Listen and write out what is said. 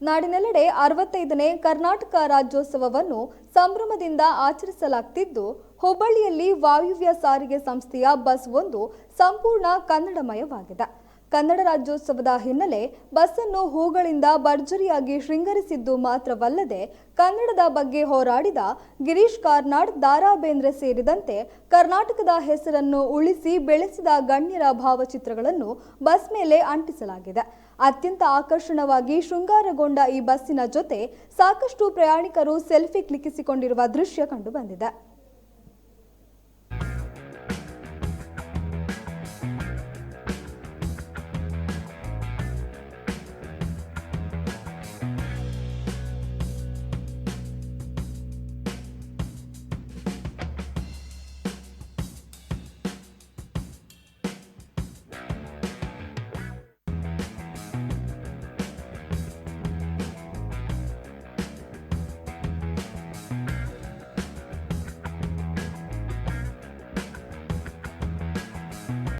ನಾಡಿನೆಲ್ಲೆಡೆ 65ನೇ ಕರ್ನಾಟಕ ರಾಜ್ಯೋತ್ಸವವನ್ನು ಸಂಭ್ರಮದಿಂದ ಆಚರಿಸಲಾಗುತ್ತಿದ್ದು, ಹುಬ್ಬಳ್ಳಿಯಲ್ಲಿ ವಾಯುವ್ಯ ಸಾರಿಗೆ ಸಂಸ್ಥೆಯ ಬಸ್ ಒಂದು ಸಂಪೂರ್ಣ ಕನ್ನಡಮಯವಾಗಿದೆ. ಕನ್ನಡ ರಾಜ್ಯೋತ್ಸವದ ಹಿನ್ನೆಲೆ ಬಸ್ ಅನ್ನು ಹೂಗಳಿಂದ ಭರ್ಜರಿಯಾಗಿ ಶೃಂಗರಿಸಿದ್ದು ಮಾತ್ರವಲ್ಲದೆ, ಕನ್ನಡದ ಬಗ್ಗೆ ಹೋರಾಡಿದ ಗಿರೀಶ್ ಕಾರ್ನಾಡ್, ದಾರಾ ಬೇಂದ್ರೆ ಸೇರಿದಂತೆ ಕರ್ನಾಟಕದ ಹೆಸರನ್ನು ಉಳಿಸಿ ಬೆಳೆಸಿದ ಗಣ್ಯರ ಭಾವಚಿತ್ರಗಳನ್ನು ಬಸ್ ಮೇಲೆ ಅಂಟಿಸಲಾಗಿದೆ. ಅತ್ಯಂತ ಆಕರ್ಷಣವಾಗಿ ಶೃಂಗಾರಗೊಂಡ ಈ ಬಸ್ಸಿನ ಜೊತೆ ಸಾಕಷ್ಟು ಪ್ರಯಾಣಿಕರು ಸೆಲ್ಫಿ ಕ್ಲಿಕ್ಕಿಸಿಕೊಂಡಿರುವ ದೃಶ್ಯ ಕಂಡುಬಂದಿದೆ.